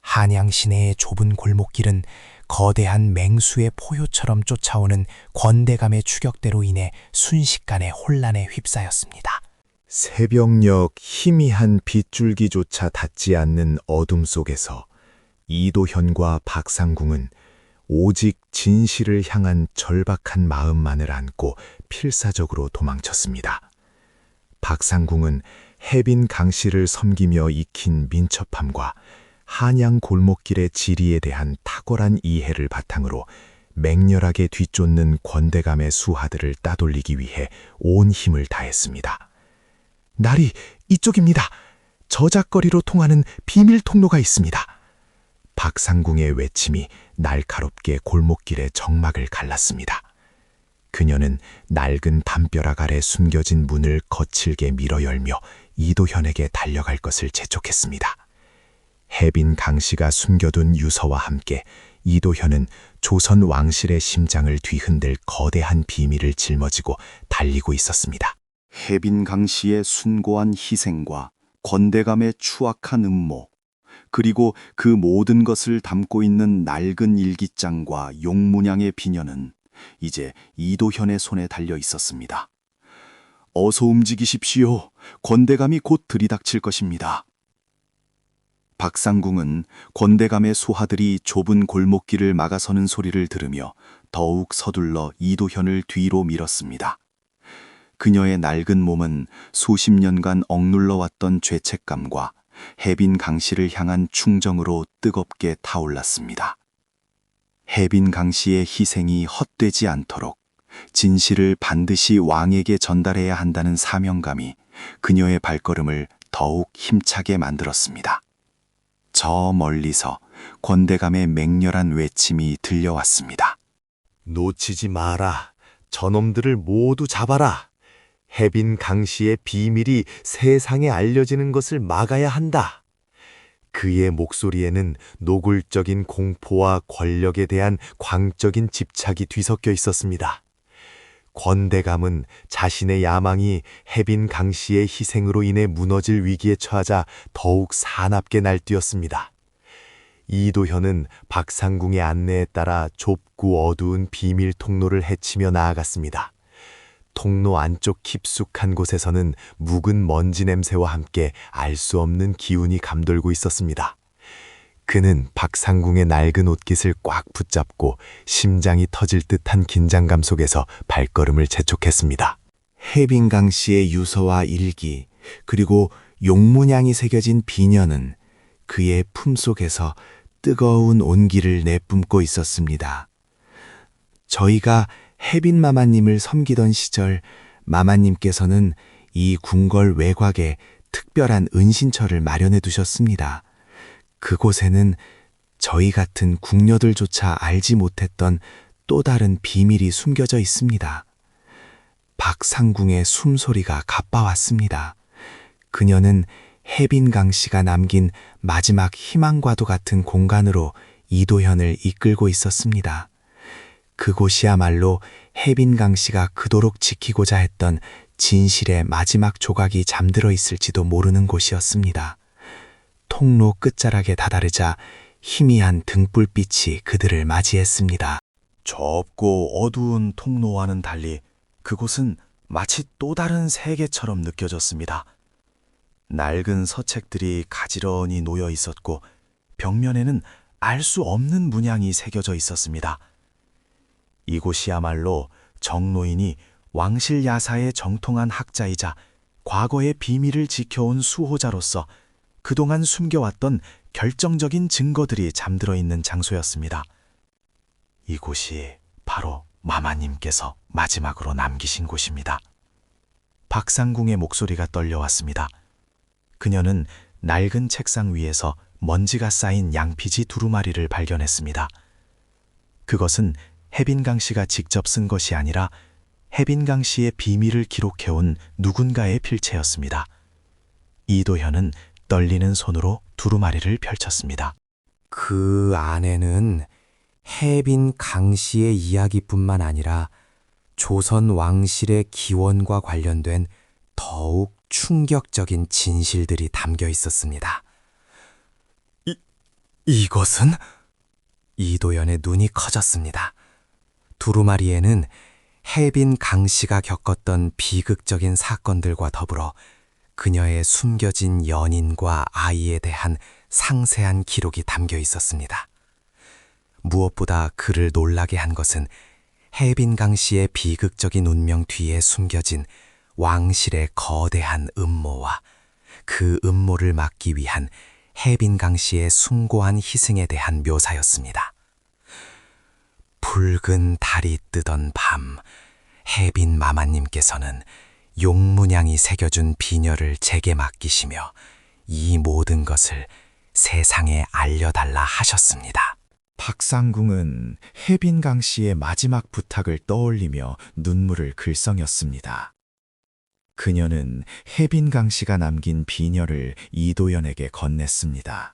한양 시내의 좁은 골목길은 거대한 맹수의 포효처럼 쫓아오는 권대감의 추격대로 인해 순식간에 혼란에 휩싸였습니다. 새벽녘 희미한 빗줄기조차 닿지 않는 어둠 속에서 이도현과 박상궁은 오직 진실을 향한 절박한 마음만을 안고 필사적으로 도망쳤습니다. 박상궁은 혜빈 강씨를 섬기며 익힌 민첩함과 한양 골목길의 지리에 대한 탁월한 이해를 바탕으로 맹렬하게 뒤쫓는 권대감의 수하들을 따돌리기 위해 온 힘을 다했습니다. 날이 이쪽입니다. 저작거리로 통하는 비밀 통로가 있습니다. 박상궁의 외침이 날카롭게 골목길의 정막을 갈랐습니다. 그녀는 낡은 담벼락 아래 숨겨진 문을 거칠게 밀어 열며 이도현에게 달려갈 것을 재촉했습니다. 해빈 강씨가 숨겨둔 유서와 함께 이도현은 조선 왕실의 심장을 뒤흔들 거대한 비밀을 짊어지고 달리고 있었습니다. 해빈 강씨의 숭고한 희생과 권대감의 추악한 음모, 그리고 그 모든 것을 담고 있는 낡은 일기장과 용문양의 비녀는 이제 이도현의 손에 달려 있었습니다. 어서 움직이십시오. 권대감이 곧 들이닥칠 것입니다. 박상궁은 권대감의 소하들이 좁은 골목길을 막아서는 소리를 들으며 더욱 서둘러 이도현을 뒤로 밀었습니다. 그녀의 낡은 몸은 수십 년간 억눌러왔던 죄책감과 해빈 강씨를 향한 충정으로 뜨겁게 타올랐습니다. 해빈 강씨의 희생이 헛되지 않도록 진실을 반드시 왕에게 전달해야 한다는 사명감이 그녀의 발걸음을 더욱 힘차게 만들었습니다. 저 멀리서 권대감의 맹렬한 외침이 들려왔습니다. 놓치지 마라. 저놈들을 모두 잡아라. 해빈 강씨의 비밀이 세상에 알려지는 것을 막아야 한다. 그의 목소리에는 노골적인 공포와 권력에 대한 광적인 집착이 뒤섞여 있었습니다. 권대감은 자신의 야망이 해빈 강씨의 희생으로 인해 무너질 위기에 처하자 더욱 사납게 날뛰었습니다. 이도현은 박상궁의 안내에 따라 좁고 어두운 비밀 통로를 헤치며 나아갔습니다. 통로 안쪽 깊숙한 곳에서는 묵은 먼지 냄새와 함께 알 수 없는 기운이 감돌고 있었습니다. 그는 박상궁의 낡은 옷깃을 꽉 붙잡고 심장이 터질 듯한 긴장감 속에서 발걸음을 재촉했습니다. 해빈 강씨의 유서와 일기, 그리고 용문양이 새겨진 비녀는 그의 품속에서 뜨거운 온기를 내뿜고 있었습니다. 저희가 해빈 마마님을 섬기던 시절 마마님께서는 이 궁궐 외곽에 특별한 은신처를 마련해 두셨습니다. 그곳에는 저희 같은 궁녀들조차 알지 못했던 또 다른 비밀이 숨겨져 있습니다. 박상궁의 숨소리가 가빠왔습니다. 그녀는 해빈 강씨가 남긴 마지막 희망과도 같은 공간으로 이도현을 이끌고 있었습니다. 그곳이야말로 해빈 강씨가 그토록 지키고자 했던 진실의 마지막 조각이 잠들어 있을지도 모르는 곳이었습니다. 통로 끝자락에 다다르자 희미한 등불빛이 그들을 맞이했습니다. 좁고 어두운 통로와는 달리 그곳은 마치 또 다른 세계처럼 느껴졌습니다. 낡은 서책들이 가지런히 놓여 있었고 벽면에는 알 수 없는 문양이 새겨져 있었습니다. 이곳이야말로 정노인이 왕실 야사의 정통한 학자이자 과거의 비밀을 지켜온 수호자로서 그동안 숨겨왔던 결정적인 증거들이 잠들어 있는 장소였습니다. 이곳이 바로 마마님께서 마지막으로 남기신 곳입니다. 박상궁의 목소리가 떨려왔습니다. 그녀는 낡은 책상 위에서 먼지가 쌓인 양피지 두루마리를 발견했습니다. 그것은 해빈 강씨가 직접 쓴 것이 아니라 해빈 강씨의 비밀을 기록해온 누군가의 필체였습니다. 이도현은 떨리는 손으로 두루마리를 펼쳤습니다. 그 안에는 해빈 강씨의 이야기뿐만 아니라 조선 왕실의 기원과 관련된 더욱 충격적인 진실들이 담겨 있었습니다. 이것은? 이도현의 눈이 커졌습니다. 두루마리에는 해빈 강씨가 겪었던 비극적인 사건들과 더불어 그녀의 숨겨진 연인과 아이에 대한 상세한 기록이 담겨 있었습니다. 무엇보다 그를 놀라게 한 것은 해빈 강씨의 비극적인 운명 뒤에 숨겨진 왕실의 거대한 음모와 그 음모를 막기 위한 해빈 강씨의 숭고한 희생에 대한 묘사였습니다. 붉은 달이 뜨던 밤, 해빈 마마님께서는 용문양이 새겨준 비녀를 제게 맡기시며 이 모든 것을 세상에 알려달라 하셨습니다. 박상궁은 해빈강 씨의 마지막 부탁을 떠올리며 눈물을 글썽였습니다. 그녀는 해빈강 씨가 남긴 비녀를 이도연에게 건넸습니다.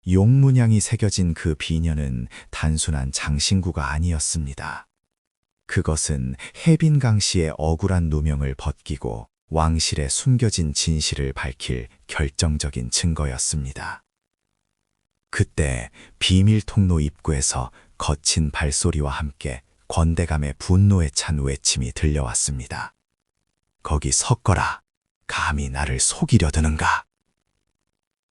용문양이 새겨진 그 비녀는 단순한 장신구가 아니었습니다. 그것은 해빈강 씨의 억울한 누명을 벗기고 왕실에 숨겨진 진실을 밝힐 결정적인 증거였습니다. 그때 비밀 통로 입구에서 거친 발소리와 함께 권대감의 분노에 찬 외침이 들려왔습니다. 거기 섰거라. 감히 나를 속이려 드는가?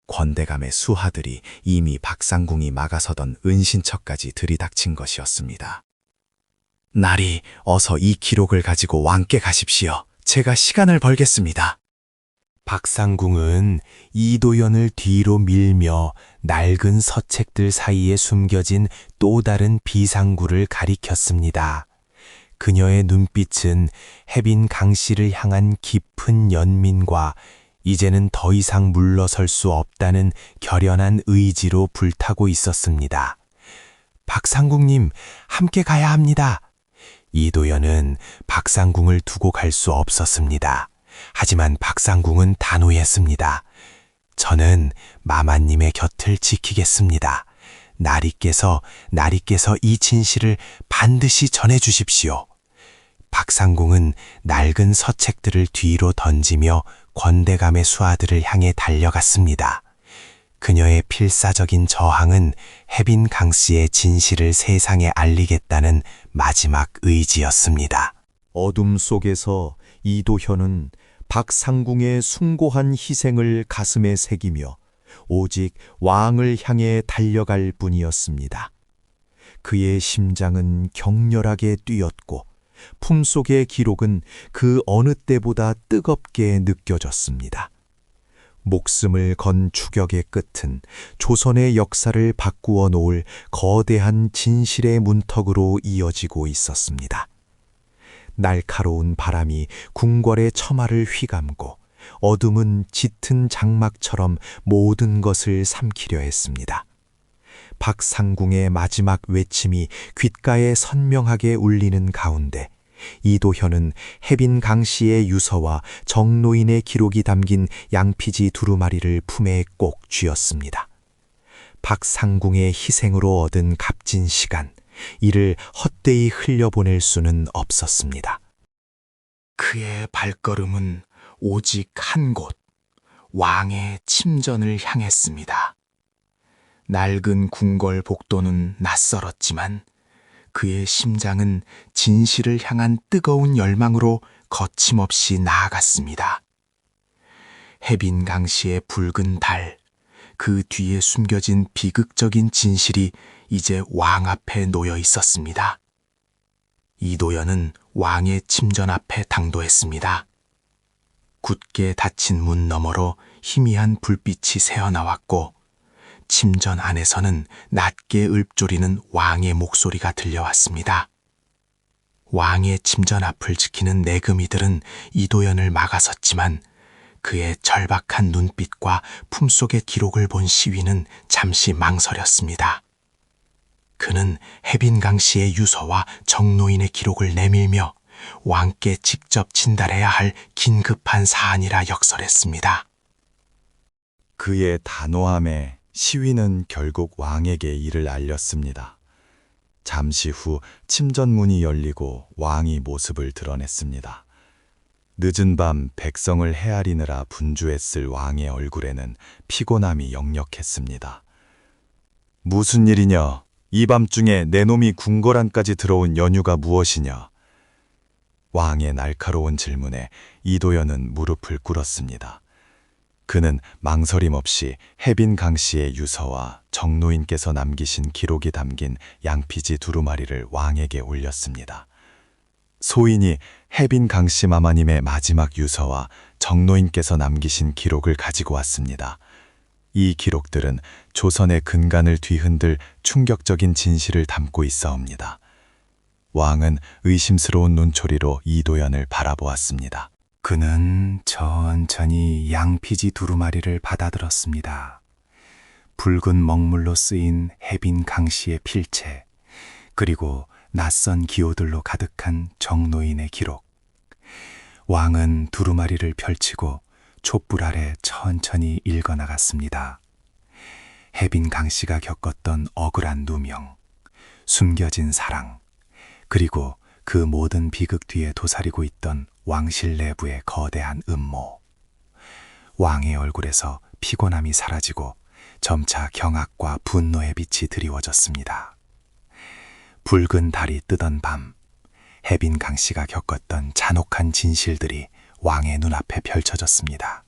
권대감의 수하들이 이미 박상궁이 막아서던 은신처까지 들이닥친 것이었습니다. 나리, 어서 이 기록을 가지고 왕께 가십시오. 제가 시간을 벌겠습니다. 박상궁은 이도연을 뒤로 밀며 낡은 서책들 사이에 숨겨진 또 다른 비상구를 가리켰습니다. 그녀의 눈빛은 해빈 강씨를 향한 깊은 연민과 이제는 더 이상 물러설 수 없다는 결연한 의지로 불타고 있었습니다. 박상궁님, 함께 가야 합니다. 이도연은 박상궁을 두고 갈 수 없었습니다. 하지만 박상궁은 단호했습니다. 저는 마마님의 곁을 지키겠습니다. 나리께서 이 진실을 반드시 전해주십시오. 박상궁은 낡은 서책들을 뒤로 던지며 권대감의 수하들을 향해 달려갔습니다. 그녀의 필사적인 저항은 해빈 강씨의 진실을 세상에 알리겠다는 마지막 의지였습니다. 어둠 속에서 이도현은 박상궁의 숭고한 희생을 가슴에 새기며 오직 왕을 향해 달려갈 뿐이었습니다. 그의 심장은 격렬하게 뛰었고 품속의 기록은 그 어느 때보다 뜨겁게 느껴졌습니다. 목숨을 건 추격의 끝은 조선의 역사를 바꾸어 놓을 거대한 진실의 문턱으로 이어지고 있었습니다. 날카로운 바람이 궁궐의 처마를 휘감고 어둠은 짙은 장막처럼 모든 것을 삼키려 했습니다. 박상궁의 마지막 외침이 귓가에 선명하게 울리는 가운데 이도현은 해빈 강씨의 유서와 정노인의 기록이 담긴 양피지 두루마리를 품에 꼭 쥐었습니다. 박상궁의 희생으로 얻은 값진 시간, 이를 헛되이 흘려보낼 수는 없었습니다. 그의 발걸음은 오직 한 곳, 왕의 침전을 향했습니다. 낡은 궁궐 복도는 낯설었지만 그의 심장은 진실을 향한 뜨거운 열망으로 거침없이 나아갔습니다. 해빈 강씨의 붉은 달, 그 뒤에 숨겨진 비극적인 진실이 이제 왕 앞에 놓여 있었습니다. 이도연은 왕의 침전 앞에 당도했습니다. 굳게 닫힌 문 너머로 희미한 불빛이 새어나왔고 침전 안에서는 낮게 읊조리는 왕의 목소리가 들려왔습니다. 왕의 침전 앞을 지키는 내금이들은 이도연을 막아섰지만 그의 절박한 눈빛과 품속의 기록을 본 시위는 잠시 망설였습니다. 그는 해빈 강씨의 유서와 정노인의 기록을 내밀며 왕께 직접 진달해야 할 긴급한 사안이라 역설했습니다. 그의 단호함에 시위는 결국 왕에게 이를 알렸습니다. 잠시 후 침전문이 열리고 왕이 모습을 드러냈습니다. 늦은 밤 백성을 헤아리느라 분주했을 왕의 얼굴에는 피곤함이 역력했습니다. 무슨 일이냐? 이 밤중에 내 놈이 궁궐 안까지 들어온 연유가 무엇이냐? 왕의 날카로운 질문에 이도연은 무릎을 꿇었습니다. 그는 망설임 없이 해빈 강씨의 유서와 정노인께서 남기신 기록이 담긴 양피지 두루마리를 왕에게 올렸습니다. 소인이 해빈 강씨 마마님의 마지막 유서와 정노인께서 남기신 기록을 가지고 왔습니다. 이 기록들은 조선의 근간을 뒤흔들 충격적인 진실을 담고 있사옵니다. 왕은 의심스러운 눈초리로 이도연을 바라보았습니다. 그는 천천히 양피지 두루마리를 받아들었습니다. 붉은 먹물로 쓰인 해빈 강씨의 필체, 그리고 낯선 기호들로 가득한 정노인의 기록. 왕은 두루마리를 펼치고 촛불 아래 천천히 읽어나갔습니다. 해빈 강씨가 겪었던 억울한 누명, 숨겨진 사랑, 그리고 그 모든 비극 뒤에 도사리고 있던 왕실 내부의 거대한 음모. 왕의 얼굴에서 피곤함이 사라지고 점차 경악과 분노의 빛이 드리워졌습니다. 붉은 달이 뜨던 밤, 해빈 강씨가 겪었던 잔혹한 진실들이 왕의 눈앞에 펼쳐졌습니다.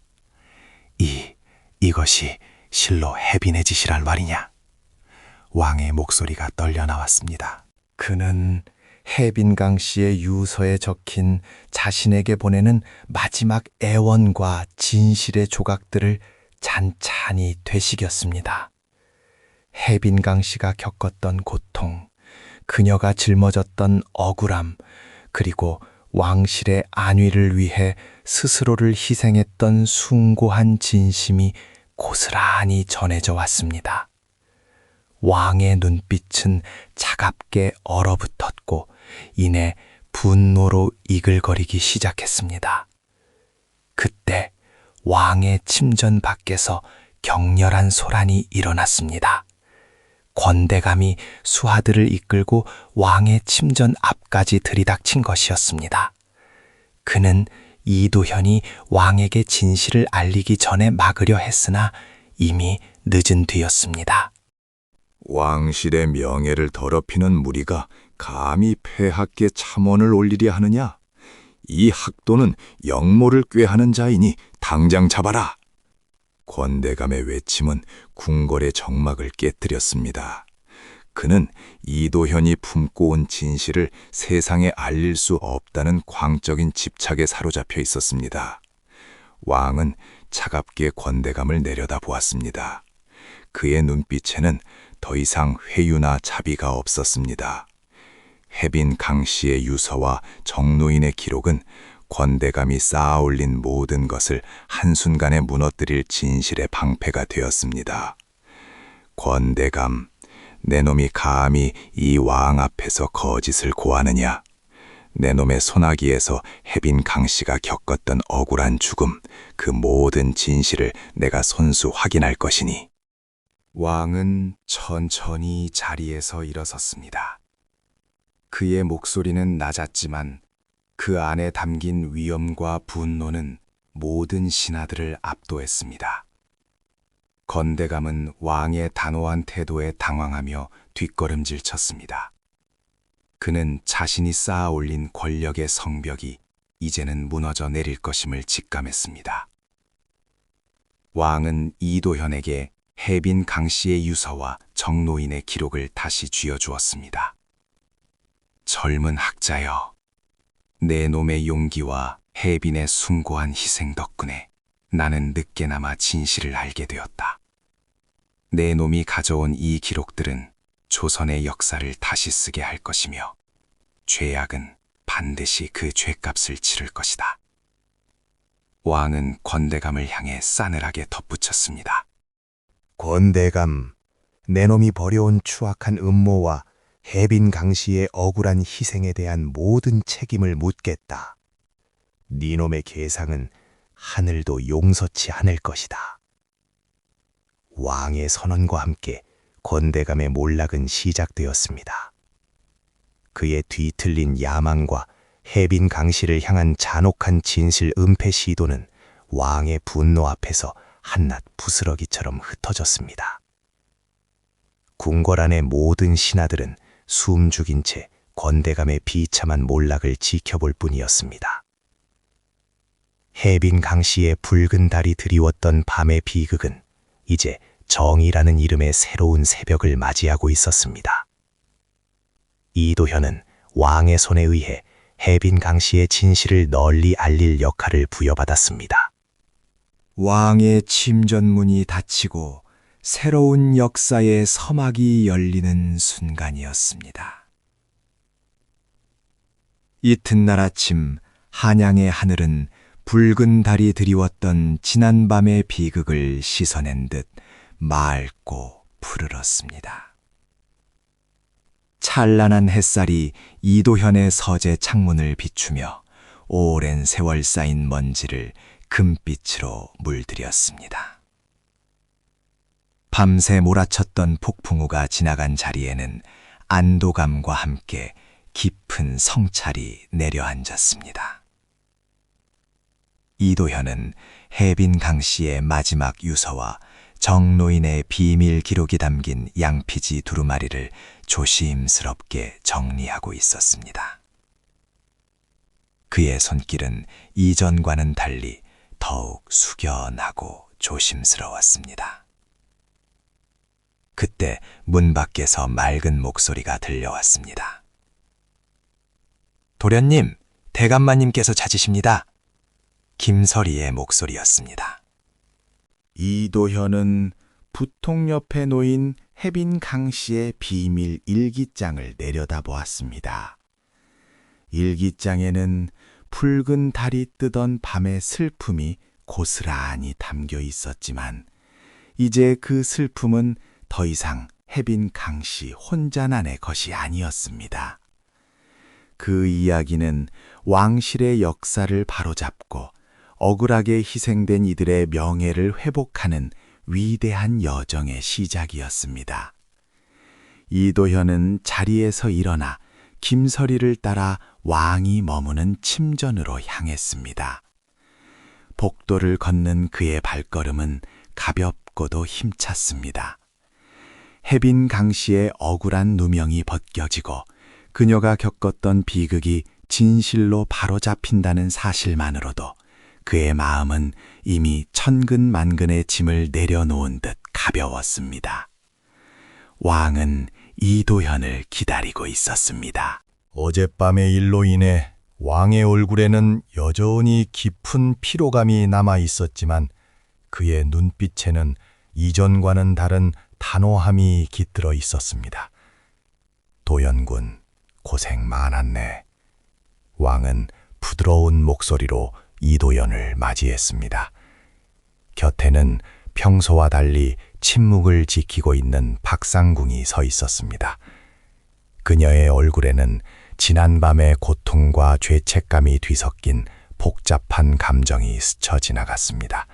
이것이 실로 해빈의 짓이란 말이냐? 왕의 목소리가 떨려 나왔습니다. 그는 해빈강 씨의 유서에 적힌 자신에게 보내는 마지막 애원과 진실의 조각들을 찬찬히 되새겼습니다. 해빈강 씨가 겪었던 고통, 그녀가 짊어졌던 억울함, 그리고 왕실의 안위를 위해 스스로를 희생했던 숭고한 진심이 고스란히 전해져 왔습니다. 왕의 눈빛은 차갑게 얼어붙었고 이내 분노로 이글거리기 시작했습니다. 그때 왕의 침전 밖에서 격렬한 소란이 일어났습니다. 권대감이 수하들을 이끌고 왕의 침전 앞까지 들이닥친 것이었습니다. 그는 이도현이 왕에게 진실을 알리기 전에 막으려 했으나 이미 늦은 뒤였습니다. 왕실의 명예를 더럽히는 무리가 감히 폐하께 참언을 올리려 하느냐? 이 학도는 영모를 꾀하는 자이니 당장 잡아라. 권대감의 외침은 궁궐의 정막을 깨뜨렸습니다. 그는 이도현이 품고 온 진실을 세상에 알릴 수 없다는 광적인 집착에 사로잡혀 있었습니다. 왕은 차갑게 권대감을 내려다보았습니다. 그의 눈빛에는 더 이상 회유나 자비가 없었습니다. 해빈 강씨의 유서와 정노인의 기록은 권대감이 쌓아올린 모든 것을 한순간에 무너뜨릴 진실의 방패가 되었습니다. 권대감, 내 놈이 감히 이 왕 앞에서 거짓을 고하느냐? 내 놈의 소나기에서 해빈 강씨가 겪었던 억울한 죽음, 그 모든 진실을 내가 손수 확인할 것이니. 왕은 천천히 자리에서 일어섰습니다. 그의 목소리는 낮았지만 그 안에 담긴 위엄과 분노는 모든 신하들을 압도했습니다. 건대감은 왕의 단호한 태도에 당황하며 뒷걸음질 쳤습니다. 그는 자신이 쌓아 올린 권력의 성벽이 이제는 무너져 내릴 것임을 직감했습니다. 왕은 이도현에게 해빈 강씨의 유서와 정노인의 기록을 다시 쥐어주었습니다. 젊은 학자여, 내 놈의 용기와 해빈의 숭고한 희생 덕분에 나는 늦게나마 진실을 알게 되었다. 내 놈이 가져온 이 기록들은 조선의 역사를 다시 쓰게 할 것이며 죄악은 반드시 그 죄값을 치를 것이다. 왕은 권대감을 향해 싸늘하게 덧붙였습니다. 권대감, 내 놈이 벌여온 추악한 음모와 해빈 강씨의 억울한 희생에 대한 모든 책임을 묻겠다. 네 놈의 계상은 하늘도 용서치 않을 것이다. 왕의 선언과 함께 권대감의 몰락은 시작되었습니다. 그의 뒤틀린 야망과 해빈 강씨를 향한 잔혹한 진실 은폐 시도는 왕의 분노 앞에서 한낱 부스러기처럼 흩어졌습니다. 궁궐 안의 모든 신하들은 숨죽인 채 권대감의 비참한 몰락을 지켜볼 뿐이었습니다. 해빈 강씨의 붉은 달이 드리웠던 밤의 비극은 이제 정의라는 이름의 새로운 새벽을 맞이하고 있었습니다. 이도현은 왕의 손에 의해 해빈 강씨의 진실을 널리 알릴 역할을 부여받았습니다. 왕의 침전문이 닫히고 새로운 역사의 서막이 열리는 순간이었습니다. 이튿날 아침 한양의 하늘은 붉은 달이 드리웠던 지난밤의 비극을 씻어낸 듯 맑고 푸르렀습니다. 찬란한 햇살이 이도현의 서재 창문을 비추며 오랜 세월 쌓인 먼지를 금빛으로 물들였습니다. 밤새 몰아쳤던 폭풍우가 지나간 자리에는 안도감과 함께 깊은 성찰이 내려앉았습니다. 이도현은 해빈 강씨의 마지막 유서와 정노인의 비밀 기록이 담긴 양피지 두루마리를 조심스럽게 정리하고 있었습니다. 그의 손길은 이전과는 달리 더욱 숙연하고 조심스러웠습니다. 그때 문 밖에서 맑은 목소리가 들려왔습니다. 도련님, 대감마님께서 찾으십니다. 김설이의 목소리였습니다. 이도현은 부통 옆에 놓인 해빈 강씨의 비밀 일기장을 내려다보았습니다. 일기장에는 붉은 달이 뜨던 밤의 슬픔이 고스란히 담겨 있었지만 이제 그 슬픔은 더 이상 해빈 강씨 혼자만의 것이 아니었습니다. 그 이야기는 왕실의 역사를 바로잡고 억울하게 희생된 이들의 명예를 회복하는 위대한 여정의 시작이었습니다. 이도현은 자리에서 일어나 김설이를 따라 왕이 머무는 침전으로 향했습니다. 복도를 걷는 그의 발걸음은 가볍고도 힘찼습니다. 해빈 강씨의 억울한 누명이 벗겨지고 그녀가 겪었던 비극이 진실로 바로잡힌다는 사실만으로도 그의 마음은 이미 천근만근의 짐을 내려놓은 듯 가벼웠습니다. 왕은 이도현을 기다리고 있었습니다. 어젯밤의 일로 인해 왕의 얼굴에는 여전히 깊은 피로감이 남아 있었지만 그의 눈빛에는 이전과는 다른 단호함이 깃들어 있었습니다. 도연군, 고생 많았네. 왕은 부드러운 목소리로 이도현을 맞이했습니다. 곁에는 평소와 달리 침묵을 지키고 있는 박상궁이 서 있었습니다. 그녀의 얼굴에는 지난밤의 고통과 죄책감이 뒤섞인 복잡한 감정이 스쳐 지나갔습니다.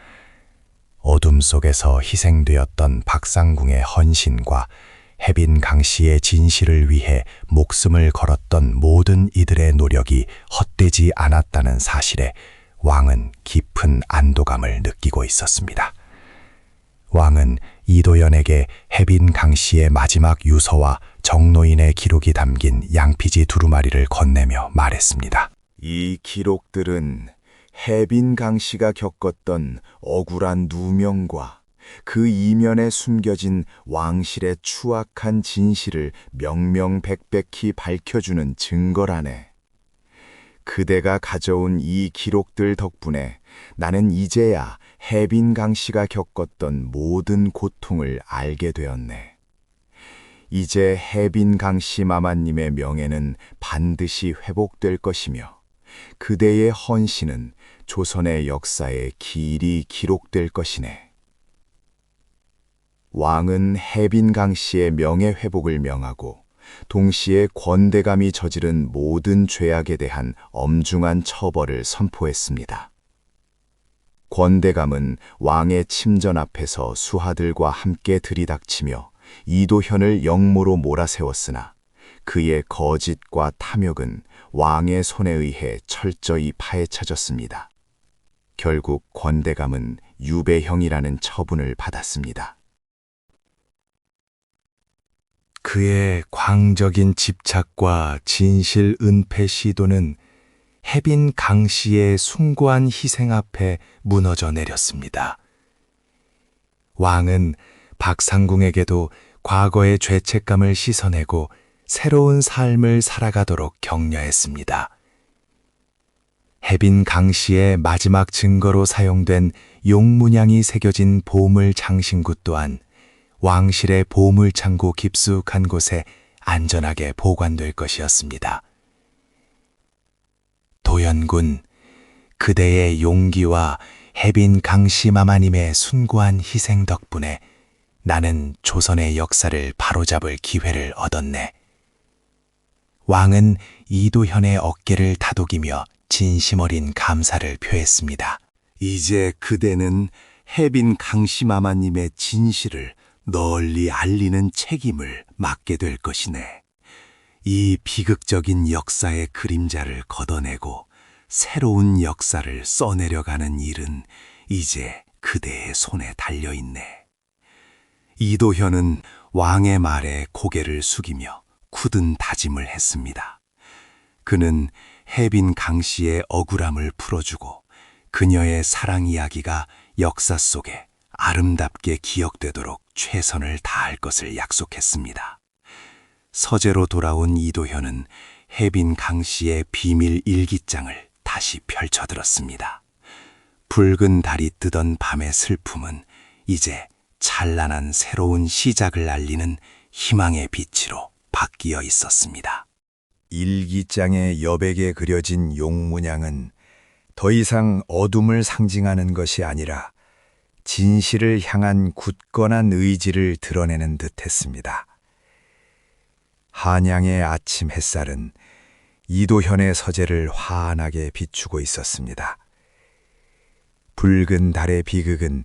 어둠 속에서 희생되었던 박상궁의 헌신과 해빈 강씨의 진실을 위해 목숨을 걸었던 모든 이들의 노력이 헛되지 않았다는 사실에 왕은 깊은 안도감을 느끼고 있었습니다. 왕은 이도현에게 해빈 강씨의 마지막 유서와 정노인의 기록이 담긴 양피지 두루마리를 건네며 말했습니다. 이 기록들은 해빈 강씨가 겪었던 억울한 누명과 그 이면에 숨겨진 왕실의 추악한 진실을 명명백백히 밝혀주는 증거라네. 그대가 가져온 이 기록들 덕분에 나는 이제야 해빈 강씨가 겪었던 모든 고통을 알게 되었네. 이제 해빈 강씨 마마님의 명예는 반드시 회복될 것이며 그대의 헌신은 조선의 역사에 길이 기록될 것이네. 왕은 해빈 강씨의 명예 회복을 명하고 동시에 권대감이 저지른 모든 죄악에 대한 엄중한 처벌을 선포했습니다. 권대감은 왕의 침전 앞에서 수하들과 함께 들이닥치며 이도현을 영모로 몰아세웠으나 그의 거짓과 탐욕은 왕의 손에 의해 철저히 파헤쳐졌습니다. 결국 권대감은 유배형이라는 처분을 받았습니다. 그의 광적인 집착과 진실 은폐 시도는 해빈 강씨의 숭고한 희생 앞에 무너져 내렸습니다. 왕은 박상궁에게도 과거의 죄책감을 씻어내고 새로운 삶을 살아가도록 격려했습니다. 해빈 강씨의 마지막 증거로 사용된 용문양이 새겨진 보물 장신구 또한 왕실의 보물창고 깊숙한 곳에 안전하게 보관될 것이었습니다. 도연군, 그대의 용기와 해빈 강씨 마마님의 숭고한 희생 덕분에 나는 조선의 역사를 바로잡을 기회를 얻었네. 왕은 이도현의 어깨를 다독이며 진심 어린 감사를 표했습니다. 이제 그대는 해빈 강씨마마님의 진실을 널리 알리는 책임을 맡게 될 것이네. 이 비극적인 역사의 그림자를 걷어내고 새로운 역사를 써내려가는 일은 이제 그대의 손에 달려있네. 이도현은 왕의 말에 고개를 숙이며 굳은 다짐을 했습니다. 그는 해빈 강씨의 억울함을 풀어주고 그녀의 사랑 이야기가 역사 속에 아름답게 기억되도록 최선을 다할 것을 약속했습니다. 서재로 돌아온 이도현은 해빈 강씨의 비밀 일기장을 다시 펼쳐들었습니다. 붉은 달이 뜨던 밤의 슬픔은 이제 찬란한 새로운 시작을 알리는 희망의 빛으로 바뀌어 있었습니다. 일기장의 여백에 그려진 용문양은 더 이상 어둠을 상징하는 것이 아니라 진실을 향한 굳건한 의지를 드러내는 듯했습니다. 한양의 아침 햇살은 이도현의 서재를 환하게 비추고 있었습니다. 붉은 달의 비극은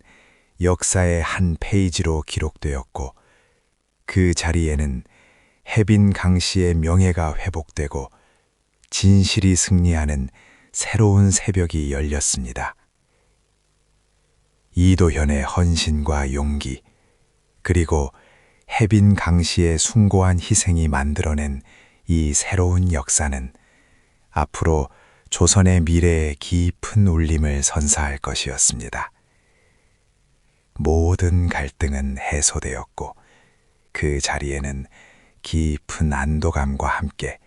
역사의 한 페이지로 기록되었고 그 자리에는 해빈 강씨의 명예가 회복되고 진실이 승리하는 새로운 새벽이 열렸습니다. 이도현의 헌신과 용기, 그리고 해빈 강씨의 숭고한 희생이 만들어낸 이 새로운 역사는 앞으로 조선의 미래에 깊은 울림을 선사할 것이었습니다. 모든 갈등은 해소되었고 그 자리에는 깊은 안도감과 함께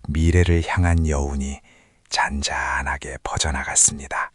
미래를 향한 여운이 잔잔하게 퍼져나갔습니다.